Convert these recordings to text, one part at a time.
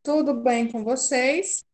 Tudo bem com vocês?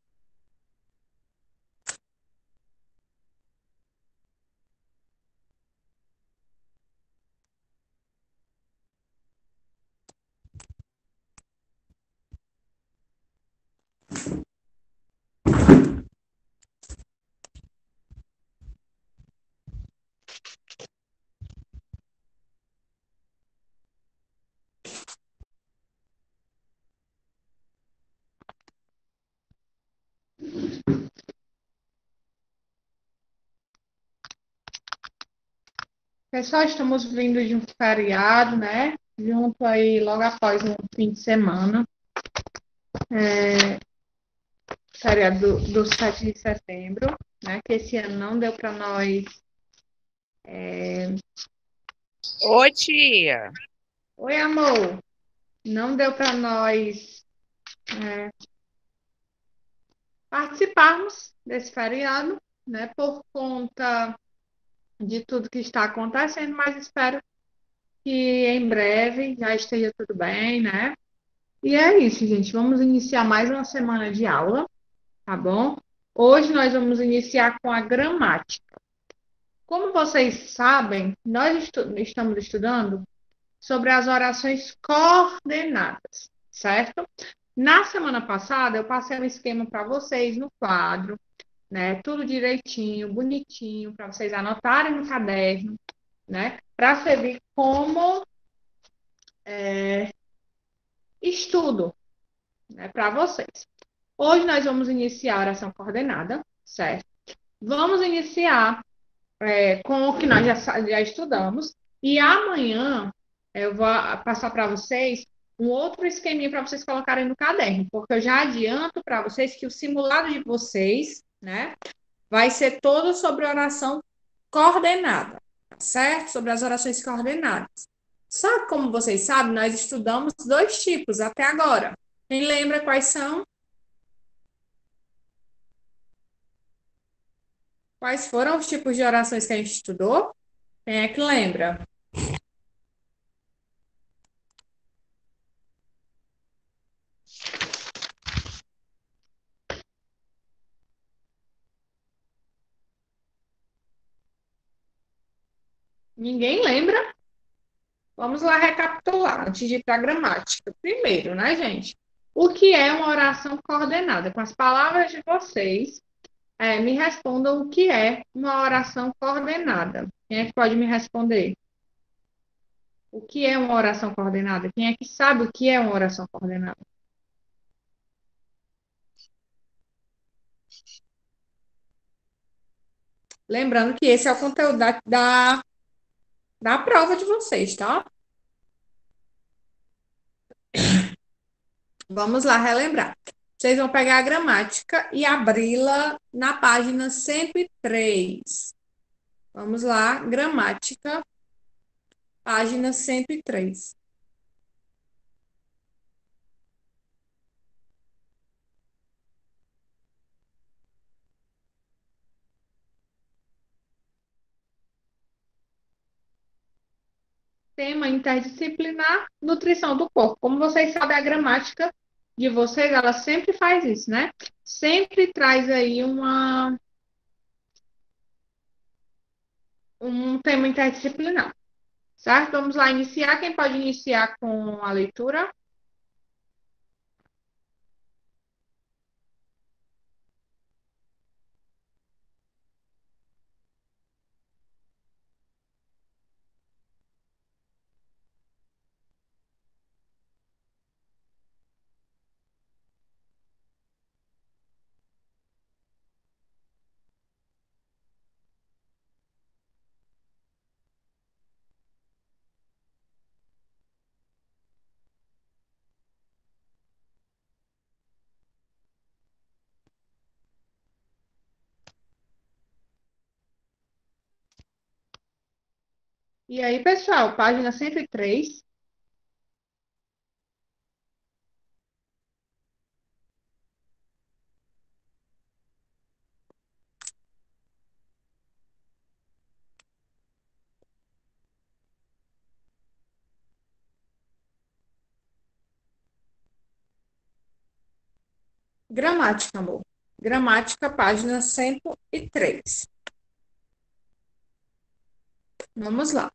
Pessoal, estamos vindo de um feriado, né? Junto aí, logo após um fim de semana, feriado do 7 de setembro, né? Que esse ano não deu para nós. Oi, tia. Oi, amor! Não deu para nós participarmos desse feriado, né? Por conta de tudo que está acontecendo, mas espero que em breve já esteja tudo bem, né? E é isso, gente. Vamos iniciar mais uma semana de aula, tá bom? Hoje nós vamos iniciar com a gramática. Como vocês sabem, nós estamos estudando sobre as orações coordenadas, certo? Na semana passada, eu passei um esquema para vocês no quadro, né? Tudo direitinho, bonitinho, para vocês anotarem no caderno, né? Para servir como estudo, né? Para vocês. Hoje nós vamos iniciar a oração coordenada, certo? Vamos iniciar com o que nós já estudamos. E amanhã eu vou passar para vocês um outro esqueminha para vocês colocarem no caderno, porque eu já adianto para vocês que o simulado de vocês, né, vai ser todo sobre oração coordenada, tá certo? Sobre as orações coordenadas. Só que, como vocês sabem, nós estudamos dois tipos até agora. Quem lembra quais são? Quais foram os tipos de orações que a gente estudou? Quem é que lembra? Ninguém lembra? Vamos lá recapitular antes de ir para a gramática. Primeiro, né, gente? O que é uma oração coordenada? Com as palavras de vocês, me respondam o que é uma oração coordenada. Quem é que pode me responder? O que é uma oração coordenada? Quem é que sabe o que é uma oração coordenada? Lembrando que esse é o conteúdo da prova de vocês, tá? Vamos lá relembrar. Vocês vão pegar a gramática e abri-la na página 103. Vamos lá, gramática, página 103. Tema interdisciplinar, nutrição do corpo. Como vocês sabem, a gramática de vocês, ela sempre faz isso, né? Sempre traz aí um tema interdisciplinar, certo? Vamos lá iniciar. Quem pode iniciar com a leitura? E aí, pessoal, página 103. Gramática, amor. Gramática, página 103. Vamos lá.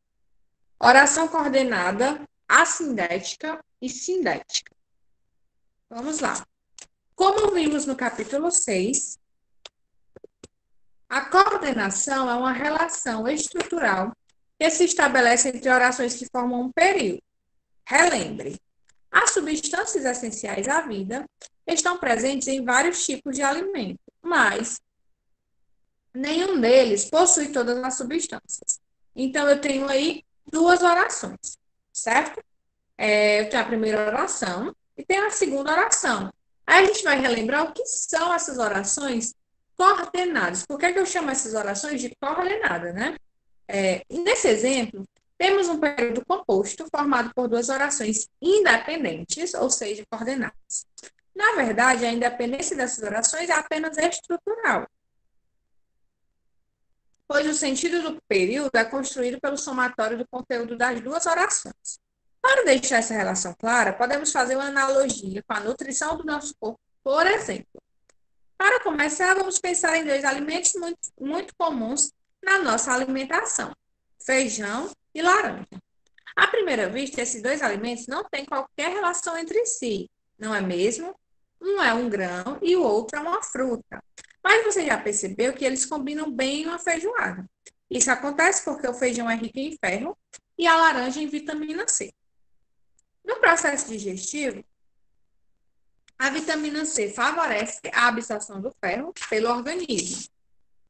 Oração coordenada, assindética e sindética. Vamos lá. Como vimos no capítulo 6, a coordenação é uma relação estrutural que se estabelece entre orações que formam um período. Relembre, as substâncias essenciais à vida estão presentes em vários tipos de alimento, mas nenhum deles possui todas as substâncias. Então, eu tenho aí duas orações, certo? Eu tenho a primeira oração e tenho a segunda oração. Aí a gente vai relembrar o que são essas orações coordenadas. Por que eu chamo essas orações de coordenadas, né? Nesse exemplo, temos um período composto formado por duas orações independentes, ou seja, coordenadas. Na verdade, a independência dessas orações é apenas estrutural, pois o sentido do período é construído pelo somatório do conteúdo das duas orações. Para deixar essa relação clara, podemos fazer uma analogia com a nutrição do nosso corpo, por exemplo. Para começar, vamos pensar em dois alimentos muito comuns na nossa alimentação: feijão e laranja. À primeira vista, esses dois alimentos não têm qualquer relação entre si, não é mesmo? Um é um grão e o outro é uma fruta. Mas você já percebeu que eles combinam bem em uma feijoada. Isso acontece porque o feijão é rico em ferro e a laranja em vitamina C. No processo digestivo, a vitamina C favorece a absorção do ferro pelo organismo.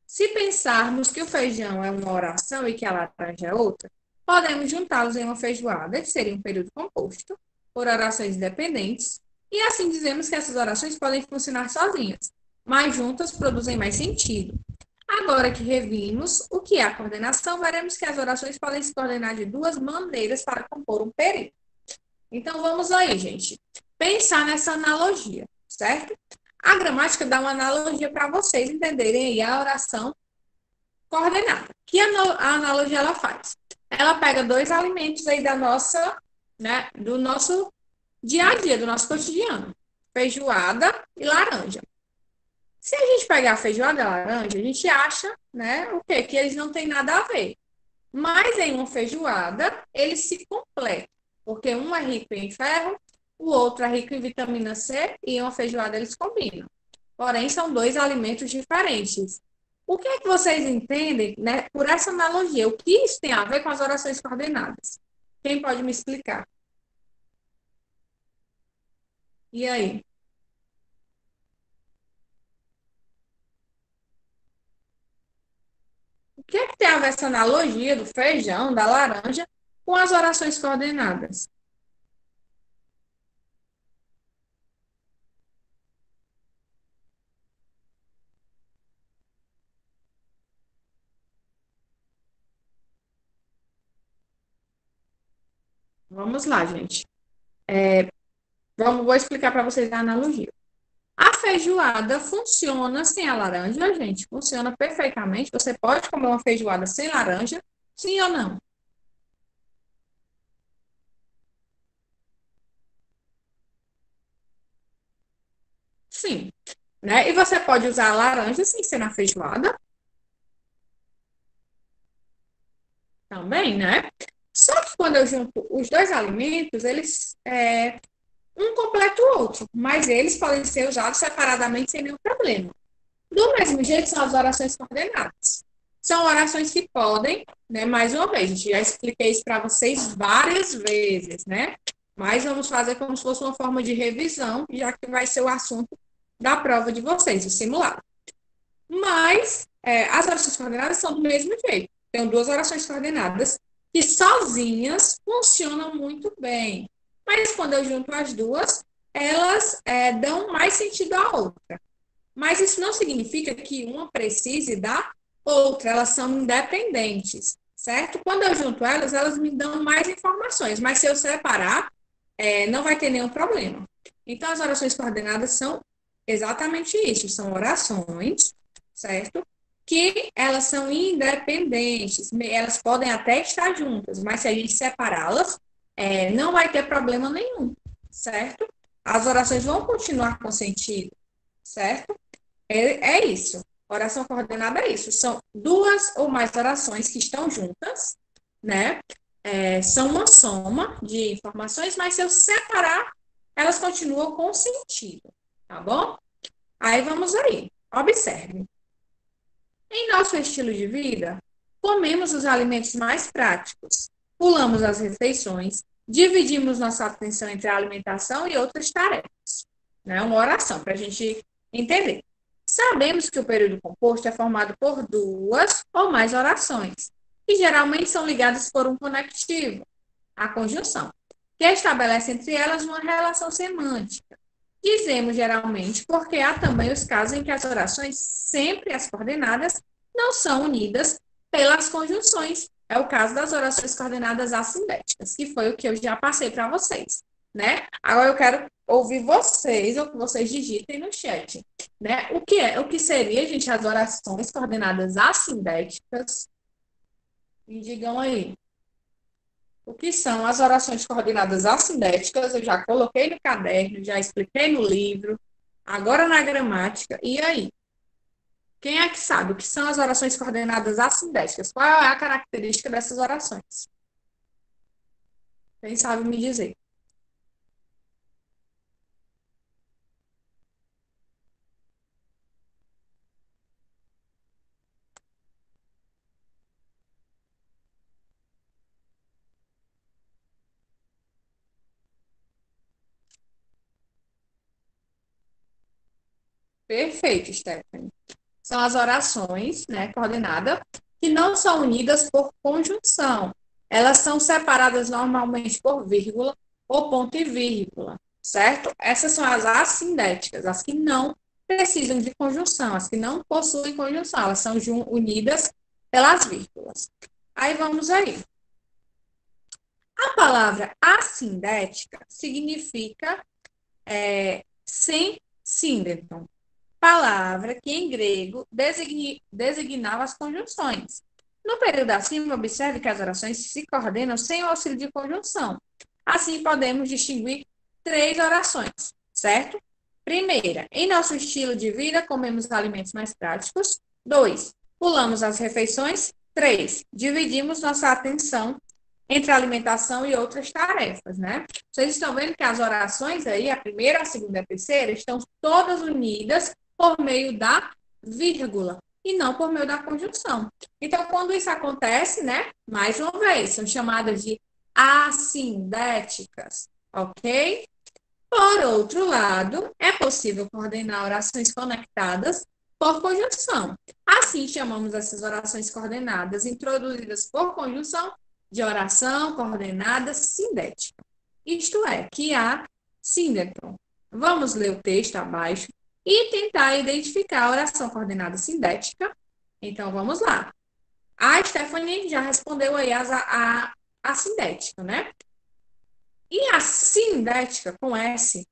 Se pensarmos que o feijão é uma oração e que a laranja é outra, podemos juntá-los em uma feijoada, que seria um período composto, por orações independentes, e assim dizemos que essas orações podem funcionar sozinhas, mas juntas produzem mais sentido. Agora que revimos o que é a coordenação, veremos que as orações podem se coordenar de duas maneiras para compor um período. Então, vamos aí, gente, pensar nessa analogia, certo? A gramática dá uma analogia para vocês entenderem aí a oração coordenada. Que a analogia ela faz? Ela pega dois alimentos aí da nossa, né, do nosso dia a dia, do nosso cotidiano: feijoada e laranja. Se a gente pegar a feijoada e a laranja, a gente acha, né, o quê? Que eles não têm nada a ver. Mas em uma feijoada, eles se completam, porque um é rico em ferro, o outro é rico em vitamina C, e em uma feijoada eles combinam. Porém, são dois alimentos diferentes. O que é que vocês entendem, né, por essa analogia? O que isso tem a ver com as orações coordenadas? Quem pode me explicar? E aí? O que é que tem a ver essa analogia do feijão, da laranja, com as orações coordenadas? Vamos lá, gente. Vou explicar para vocês a analogia. A feijoada funciona sem a laranja, gente. Funciona perfeitamente. Você pode comer uma feijoada sem laranja, sim ou não? Sim. Né? E você pode usar a laranja sem ser na feijoada também, né? Só que quando eu junto os dois alimentos, um completa o outro, mas eles podem ser usados separadamente sem nenhum problema. Do mesmo jeito, são as orações coordenadas. São orações que podem, né, mais uma vez, já expliquei isso para vocês várias vezes, né? Mas vamos fazer como se fosse uma forma de revisão, já que vai ser o assunto da prova de vocês, o simulado. Mas as orações coordenadas são do mesmo jeito. Tenho duas orações coordenadas que sozinhas funcionam muito bem. Mas quando eu junto as duas, elas dão mais sentido à outra. Mas isso não significa que uma precise da outra, elas são independentes, certo? Quando eu junto elas, elas me dão mais informações, mas se eu separar, não vai ter nenhum problema. Então, as orações coordenadas são exatamente isso, são orações, certo? Que elas são independentes, elas podem até estar juntas, mas se a gente separá-las, não vai ter problema nenhum, certo? As orações vão continuar com sentido. certo? É isso. Oração coordenada é isso. São duas ou mais orações que estão juntas, né? São uma soma de informações, mas se eu separar, elas continuam com sentido, tá bom? Aí vamos aí. Observe. Em nosso estilo de vida, comemos os alimentos mais práticos, pulamos as refeições, dividimos nossa atenção entre a alimentação e outras tarefas. Né? Uma oração para a gente entender. Sabemos que o período composto é formado por duas ou mais orações, que geralmente são ligadas por um conectivo, a conjunção, que estabelece entre elas uma relação semântica. Dizemos geralmente porque há também os casos em que as orações, sempre as coordenadas, não são unidas pelas conjunções. É o caso das orações coordenadas assindéticas, que foi o que eu já passei para vocês, né? Agora eu quero ouvir vocês, ou que vocês digitem no chat, né? O que seria, gente, as orações coordenadas assindéticas? Me digam aí. O que são as orações coordenadas assindéticas? Eu já coloquei no caderno, já expliquei no livro, agora na gramática. E aí? Quem é que sabe o que são as orações coordenadas assindéticas? Qual é a característica dessas orações? Quem sabe me dizer? Perfeito, Stephanie. São as orações, né, coordenadas, que não são unidas por conjunção. Elas são separadas normalmente por vírgula ou ponto e vírgula, certo? Essas são as assindéticas, as que não precisam de conjunção, as que não possuem conjunção, elas são unidas pelas vírgulas. Aí vamos aí. A palavra assindética significa sem síndeton, palavra que em grego designava as conjunções. No período acima, observe que as orações se coordenam sem o auxílio de conjunção. Assim, podemos distinguir três orações, certo? Primeira, em nosso estilo de vida, comemos alimentos mais práticos. 2, pulamos as refeições. 3, dividimos nossa atenção entre a alimentação e outras tarefas, né? Vocês estão vendo que as orações aí, a primeira, a segunda e a terceira, estão todas unidas por meio da vírgula e não por meio da conjunção. Então, quando isso acontece, né? Mais uma vez, são chamadas de assindéticas, ok? Por outro lado, é possível coordenar orações conectadas por conjunção. Assim, chamamos essas orações coordenadas introduzidas por conjunção de oração coordenada sindética. Isto é, que há síndeton. Vamos ler o texto abaixo e tentar identificar a oração coordenada sindética. Então, vamos lá. A Stephanie já respondeu aí a sindética, né? E a sindética, com S,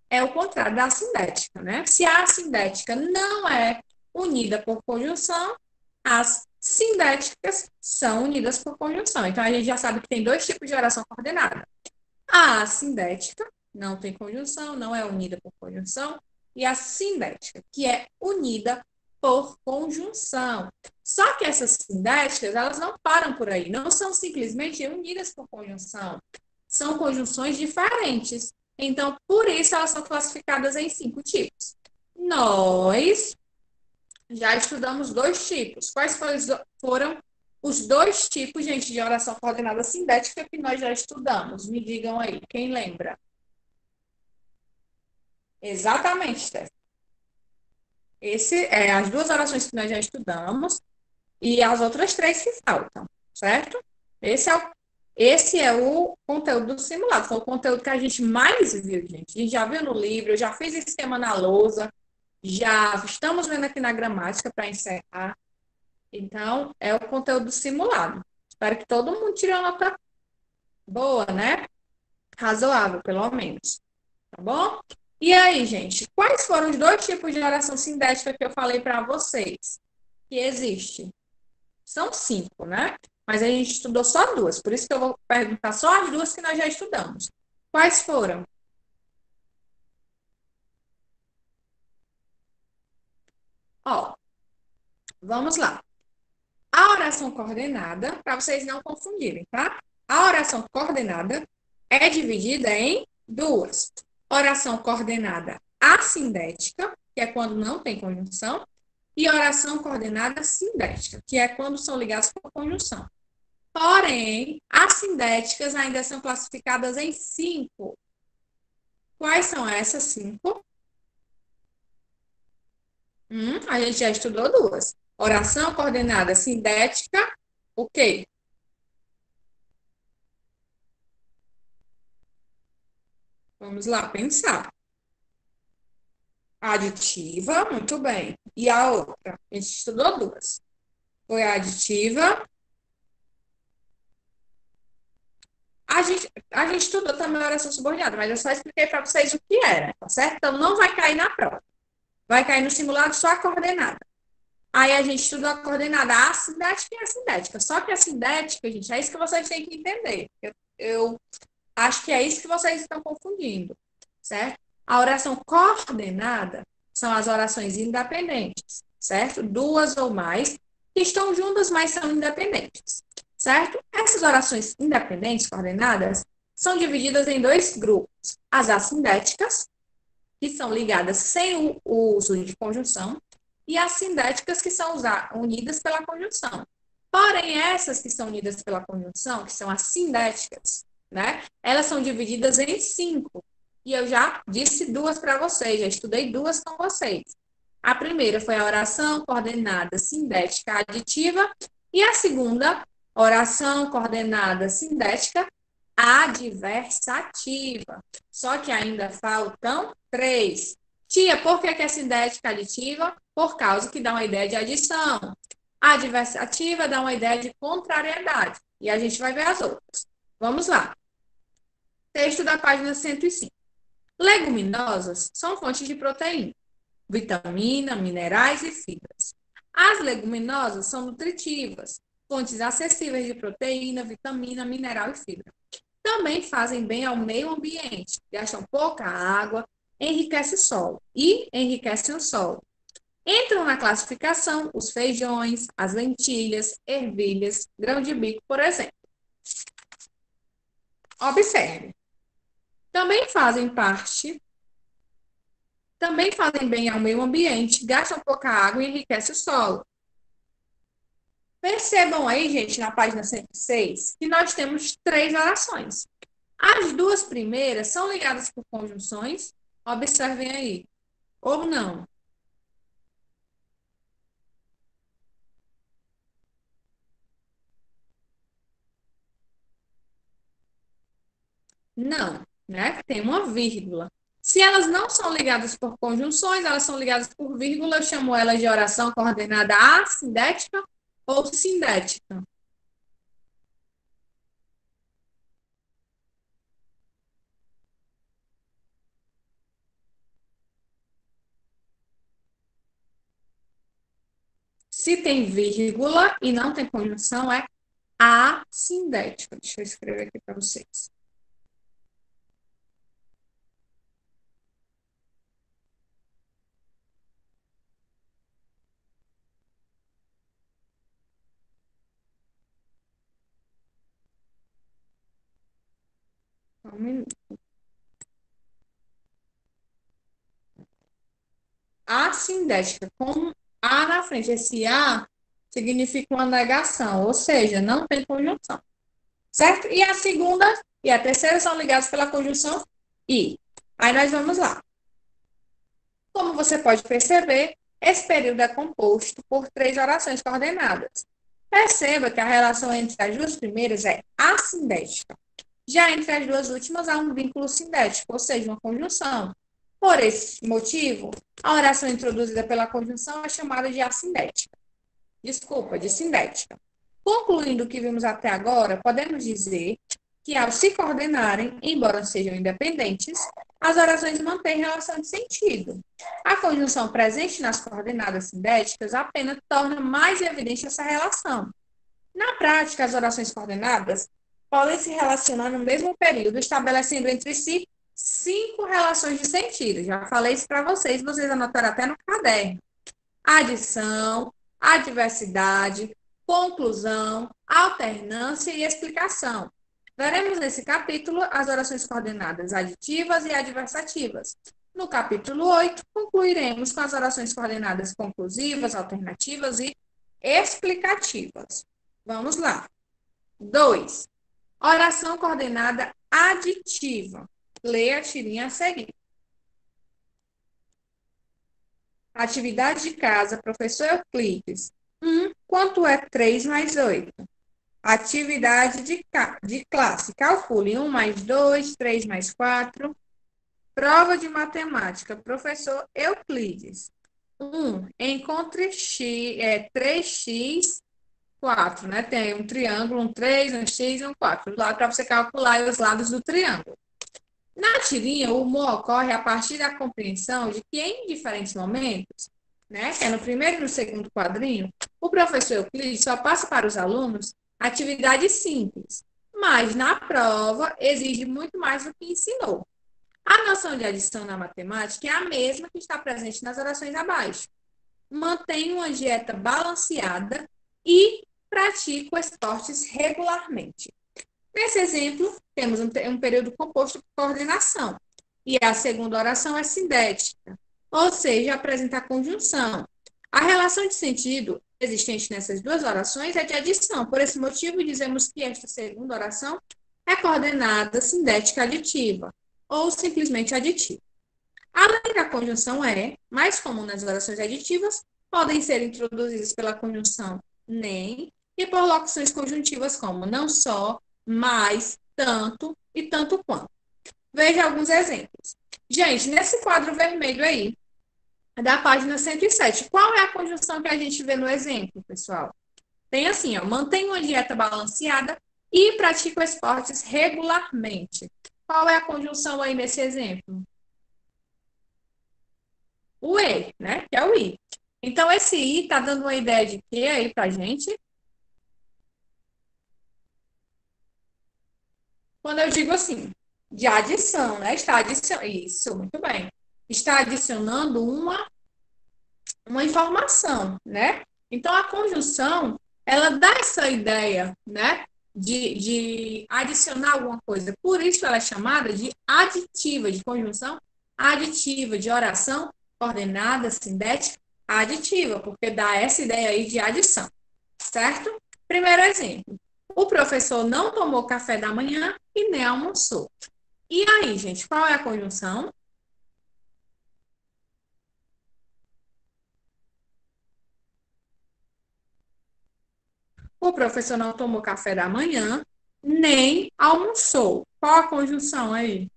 é o contrário da assindética, né? Se a assindética não é unida por conjunção, as sindéticas são unidas por conjunção. Então, a gente já sabe que tem dois tipos de oração coordenada. A assindética não tem conjunção, não é unida por conjunção, e a sindética, que é unida por conjunção. Só que essas sindéticas, elas não param por aí, não são simplesmente unidas por conjunção. São conjunções diferentes. Então, por isso, elas são classificadas em 5 tipos. Nós já estudamos 2 tipos. Quais foram os 2 tipos, gente, de oração coordenada sindética que nós já estudamos? Me digam aí, quem lembra? Exatamente, Steph. As 2 orações que nós já estudamos e as outras 3 que faltam, certo? Esse é o conteúdo do simulado, foi o conteúdo que a gente mais viu, gente. A gente já viu no livro, eu já fiz esquema na lousa, já estamos vendo aqui na gramática para encerrar. Então, é o conteúdo do simulado. Espero que todo mundo tire uma nota boa, né? Razoável, pelo menos. Tá bom? E aí, gente, quais foram os 2 tipos de oração sindética que eu falei para vocês? Que existe? São 5, né? Mas a gente estudou só 2, por isso que eu vou perguntar só as 2 que nós já estudamos. Quais foram? Ó, vamos lá. A oração coordenada, para vocês não confundirem, tá? A oração coordenada é dividida em duas. Oração coordenada assindética, que é quando não tem conjunção, e oração coordenada sindética, que é quando são ligadas por conjunção. Porém, as sindéticas ainda são classificadas em 5. Quais são essas 5? A gente já estudou duas. Oração coordenada sindética, o quê? Vamos lá pensar. Aditiva, muito bem. E a outra? A gente estudou duas. Foi a aditiva. A gente estudou também a oração subordinada, mas eu só expliquei para vocês o que era, tá certo? Então, não vai cair na prova. Vai cair no simulado só a coordenada. Aí a gente estudou a coordenada assindética e a sindética. Só que a sindética, gente, é isso que vocês têm que entender. Eu acho que é isso que vocês estão confundindo, certo? A oração coordenada são as orações independentes, certo? Duas ou mais que estão juntas, mas são independentes, certo? Essas orações independentes, coordenadas, são divididas em dois grupos. As assindéticas, que são ligadas sem o uso de conjunção, e as sindéticas, que são unidas pela conjunção. Porém, essas que são unidas pela conjunção, que são as sindéticas, né? Elas são divididas em 5. E eu já disse duas para vocês, já estudei duas com vocês. A primeira foi a oração coordenada sindética aditiva e a segunda, oração coordenada sindética adversativa. Só que ainda faltam 3. Tia, por que é sindética aditiva? Por causa que dá uma ideia de adição. A adversativa dá uma ideia de contrariedade. E a gente vai ver as outras. Vamos lá. Texto da página 105. Leguminosas são fontes de proteína, vitamina, minerais e fibras. As leguminosas são nutritivas, fontes acessíveis de proteína, vitamina, mineral e fibra. Também fazem bem ao meio ambiente, gastam pouca água, enriquecem o solo e enriquecem o solo. Entram na classificação os feijões, as lentilhas, ervilhas, grão de bico, por exemplo. Observe. Também fazem bem ao meio ambiente, gastam pouca água e enriquecem o solo. Percebam aí, gente, na página 106, que nós temos 3 orações. As duas primeiras são ligadas por conjunções, observem aí, ou não. Não, né? Tem uma vírgula. Se elas não são ligadas por conjunções, elas são ligadas por vírgula, eu chamo elas de oração coordenada assindética ou sindética. Se tem vírgula e não tem conjunção, é assindética. Deixa eu escrever aqui para vocês. Um minuto. Assindética, com A na frente. Esse A significa uma negação, ou seja, não tem conjunção. Certo? E a segunda e a terceira são ligadas pela conjunção I. Aí nós vamos lá. Como você pode perceber, esse período é composto por 3 orações coordenadas. Perceba que a relação entre as duas primeiras é assindética. Já entre as duas últimas há um vínculo sindético, ou seja, uma conjunção. Por esse motivo, a oração introduzida pela conjunção é chamada de assindética. Desculpa, de sindética. Concluindo o que vimos até agora, podemos dizer que, ao se coordenarem, embora sejam independentes, as orações mantêm relação de sentido. A conjunção presente nas coordenadas sindéticas apenas torna mais evidente essa relação. Na prática, as orações coordenadas podem se relacionar no mesmo período, estabelecendo entre si 5 relações de sentido. Já falei isso para vocês anotaram até no caderno. adição, adversidade, conclusão, alternância e explicação. Veremos nesse capítulo as orações coordenadas aditivas e adversativas. No capítulo 8, concluiremos com as orações coordenadas conclusivas, alternativas e explicativas. Vamos lá. 2. Oração coordenada aditiva. Leia a tirinha a seguir. Atividade de casa, professor Euclides. Quanto é 3 mais 8? Atividade de classe. Calcule 1 mais 2, 3 mais 4. Prova de matemática, professor Euclides. Encontre 3x, 4, né? Tem um triângulo, um 3, um x e um 4. Lá para você calcular os lados do triângulo. Na tirinha, o humor ocorre a partir da compreensão de que em diferentes momentos, né, que é no primeiro e no segundo quadrinho, o professor Euclides só passa para os alunos atividades simples, mas na prova exige muito mais do que ensinou. A noção de adição na matemática é a mesma que está presente nas orações abaixo. Mantenho uma dieta balanceada e pratico esportes regularmente. Nesse exemplo, temos um período composto por coordenação. E a segunda oração é sindética, ou seja, apresenta a conjunção. A relação de sentido existente nessas duas orações é de adição. Por esse motivo, dizemos que esta segunda oração é coordenada sindética aditiva, ou simplesmente aditiva. Além da conjunção é, mais comum nas orações aditivas, podem ser introduzidas pela conjunção nem e por locuções conjuntivas como não só, mais, tanto e tanto quanto. Veja alguns exemplos. Gente, nesse quadro vermelho aí, da página 107, qual é a conjunção que a gente vê no exemplo, pessoal? Tem assim, ó, mantenha uma dieta balanceada e pratica esportes regularmente. Qual é a conjunção aí nesse exemplo? O E, né? Que é o I. Então, esse I está dando uma ideia de quê aí pra gente? Quando eu digo assim, de adição, né? Está adicionando. Isso, muito bem. Está adicionando uma informação, né? Então, a conjunção, ela dá essa ideia, né? De adicionar alguma coisa. Por isso, ela é chamada de aditiva, de conjunção aditiva, de oração coordenada, sindética, aditiva, porque dá essa ideia aí de adição, certo? Primeiro exemplo. O professor não tomou café da manhã e nem almoçou. E aí, gente, qual é a conjunção? O professor não tomou café da manhã, nem almoçou. Qual a conjunção aí?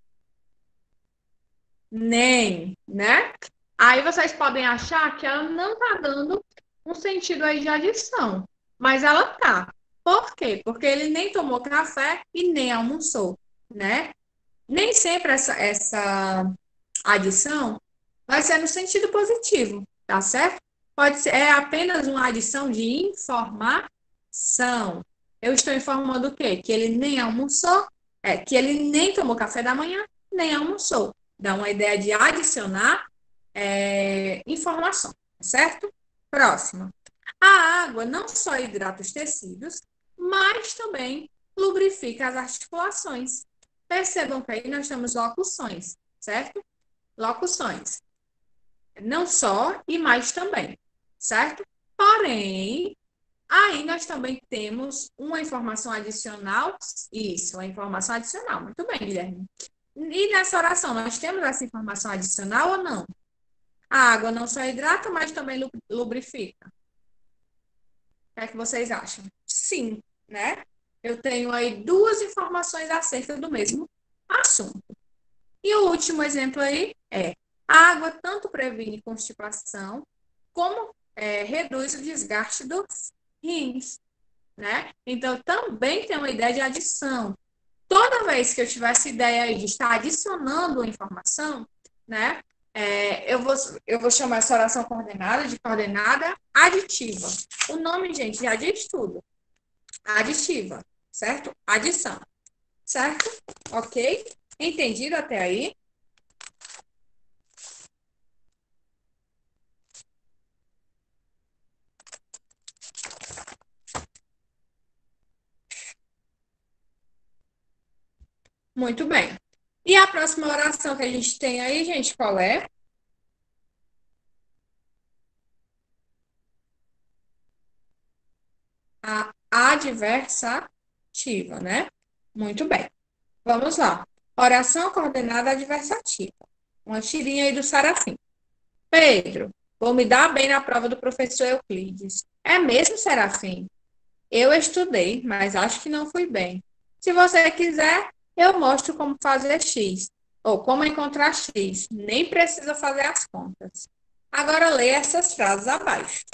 Nem, né? Aí vocês podem achar que ela não está dando um sentido aí de adição, mas ela tá. Por quê? Porque ele nem tomou café e nem almoçou, né? Nem sempre essa adição vai ser no sentido positivo, tá certo? Pode ser, é apenas uma adição de informação. Eu estou informando o quê? Que ele nem almoçou, que ele nem tomou café da manhã, nem almoçou. Dá uma ideia de adicionar informação, certo? Próxima. A água não só hidrata os tecidos, mas também lubrifica as articulações. Percebam que aí nós temos locuções, certo? Locuções. Não só e mais também, certo? Porém, aí nós também temos uma informação adicional. Isso, uma informação adicional. Muito bem, Guilherme. E nessa oração, nós temos essa informação adicional ou não? A água não só hidrata, mas também lubrifica. O que é que vocês acham? Sim, né? Eu tenho aí duas informações acerca do mesmo assunto. E o último exemplo aí é: a água tanto previne constipação, como reduz o desgaste dos rins, né? Então, também tem uma ideia de adição. Toda vez que eu tiver essa ideia aí de estar adicionando uma informação, né? Eu vou chamar essa oração coordenada de coordenada aditiva. O nome, gente, já diz tudo. Aditiva, certo? Adição, certo? Ok? Entendido até aí? Muito bem. E a próxima oração que a gente tem aí, gente, qual é? A adversativa, né? Muito bem. Vamos lá. Oração coordenada adversativa. Uma tirinha aí do Serafim. Pedro, vou me dar bem na prova do professor Euclides. É mesmo, Serafim? Eu estudei, mas acho que não fui bem. Se você quiser, eu mostro como fazer X, ou como encontrar X. Nem precisa fazer as contas. Agora leia essas frases abaixo.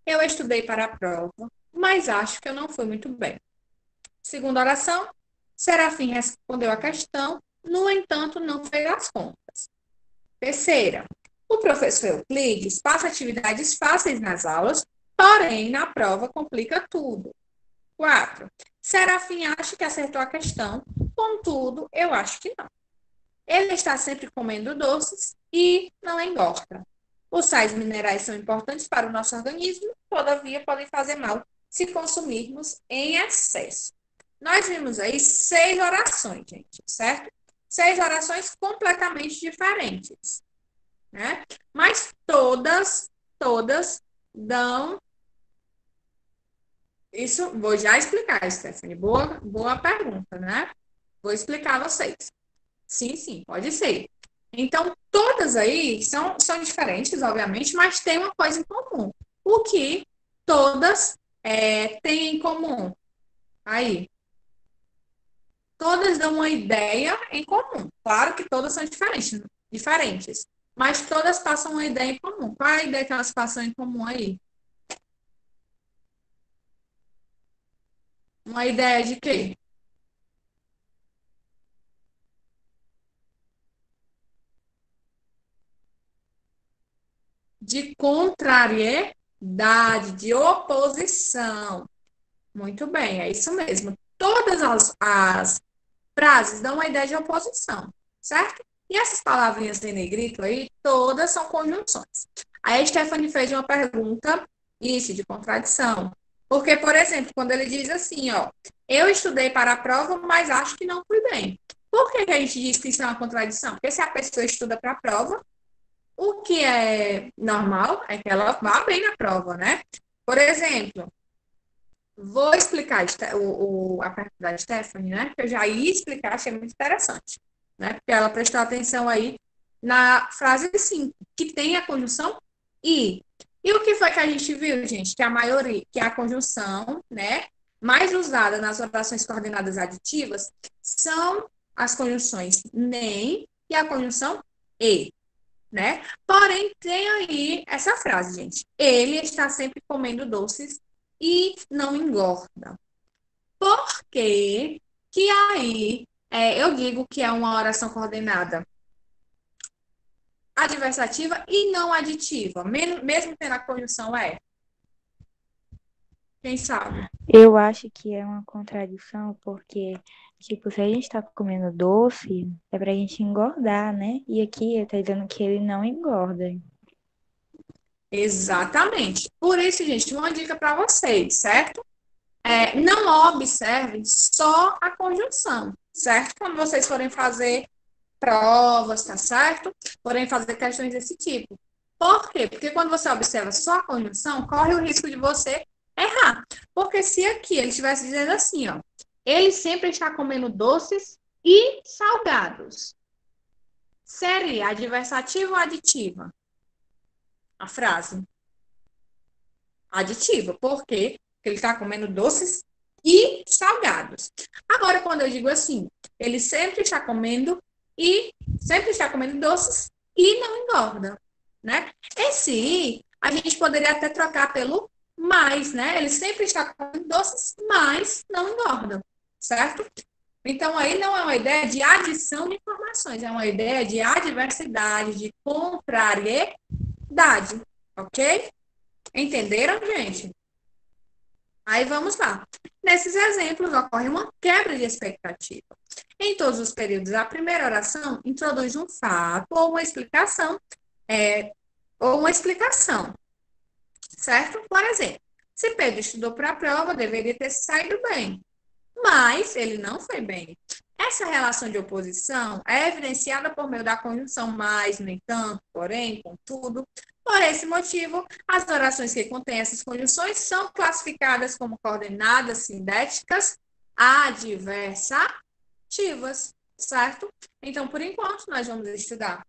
Eu estudei para a prova, mas acho que eu não fui muito bem. Segunda oração, Serafim respondeu a questão, no entanto, não fez as contas. Terceira, o professor Euclides passa atividades fáceis nas aulas, porém, na prova complica tudo. 4. Serafim acha que acertou a questão, contudo, eu acho que não. Ele está sempre comendo doces e não engorda. Os sais minerais são importantes para o nosso organismo, todavia podem fazer mal se consumirmos em excesso. Nós vimos aí 6 orações, gente, certo? 6 orações completamente diferentes, né? Mas todas dão. Isso, vou já explicar, Stephanie. Boa pergunta, né? Vou explicar a vocês. Sim, pode ser. Então, todas aí são diferentes, obviamente, mas tem uma coisa em comum. O que todas têm em comum? Aí, todas dão uma ideia em comum. Claro que todas são diferentes, mas todas passam uma ideia em comum. Qual é a ideia que elas passam em comum aí? Uma ideia de quê? De contrariedade, de oposição. Muito bem, é isso mesmo. Todas as frases dão uma ideia de oposição, certo? E essas palavrinhas em negrito aí, todas são conjunções. Aí a Stephanie fez uma pergunta, isso, de contradição. Porque, por exemplo, quando ele diz assim, ó, eu estudei para a prova, mas acho que não fui bem. Por que a gente diz que isso é uma contradição? Porque se a pessoa estuda para a prova, o que é normal é que ela vá bem na prova, né? Por exemplo, vou explicar a pergunta da Stephanie, né? Que eu já ia explicar, achei muito interessante, né? Porque ela prestou atenção aí na frase 5, que tem a conjunção e. E o que foi que a gente viu, gente? Que a maioria, que a conjunção, né, mais usada nas orações coordenadas aditivas são as conjunções nem e a conjunção e, né? Porém, tem aí essa frase, gente. Ele está sempre comendo doces e não engorda. Por que que aí eu digo que é uma oração coordenada adversativa e não aditiva, mesmo tendo a conjunção é? Quem sabe? Eu acho que é uma contradição, porque, tipo, se a gente tá comendo doce, é pra gente engordar, né? E aqui tá dizendo que ele não engorda. Exatamente. Por isso, gente, uma dica para vocês, certo? Não observem só a conjunção, certo? Quando vocês forem fazer provas, tá certo? Forem fazer questões desse tipo. Por quê? Porque quando você observa só a conjunção, corre o risco de você errar. Porque se aqui ele estivesse dizendo assim, ó, ele sempre está comendo doces e salgados. Seria adversativa ou aditiva? A frase. Aditiva. Por quê? Porque ele está comendo doces e salgados. Agora, quando eu digo assim, ele sempre está comendo doces e não engorda, né? Esse i, a gente poderia até trocar pelo mais, né? Ele sempre está comendo doces, mas não engorda, certo? Então, aí não é uma ideia de adição de informações, é uma ideia de adversidade, de contrariedade, ok? Entenderam, gente? Aí vamos lá. Nesses exemplos, ocorre uma quebra de expectativa. Em todos os períodos, a primeira oração introduz um fato ou uma explicação, certo? Por exemplo, se Pedro estudou para a prova, deveria ter saído bem, mas ele não foi bem. Essa relação de oposição é evidenciada por meio da conjunção mais, no entanto, porém, contudo. Por esse motivo, as orações que contêm essas conjunções são classificadas como coordenadas sindéticas adversativas, certo? Então, por enquanto, nós vamos estudar.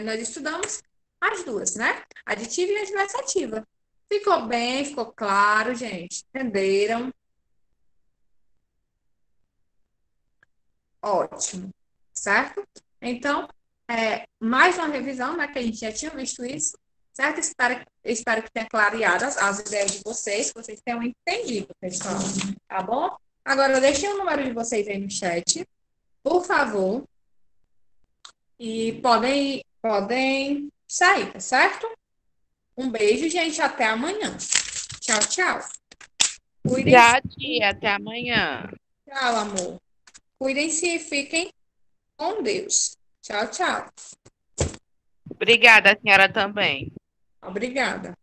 Nós estudamos as duas, né? Aditiva e adversativa. Ficou bem? Ficou claro, gente? Entenderam? Ótimo, certo? Então, mais uma revisão, né, que a gente já tinha visto isso, certo? Espero que tenha clareado as ideias de vocês, que vocês tenham entendido, pessoal, tá bom? Agora, deixem o número de vocês aí no chat, por favor, e podem sair, tá certo? Um beijo, gente, até amanhã. Tchau, tchau. Cuidem-se. Tchau, tia. Até amanhã. Tchau, amor. Cuidem-se e fiquem com Deus. Tchau, tchau. Obrigada, a senhora também. Obrigada.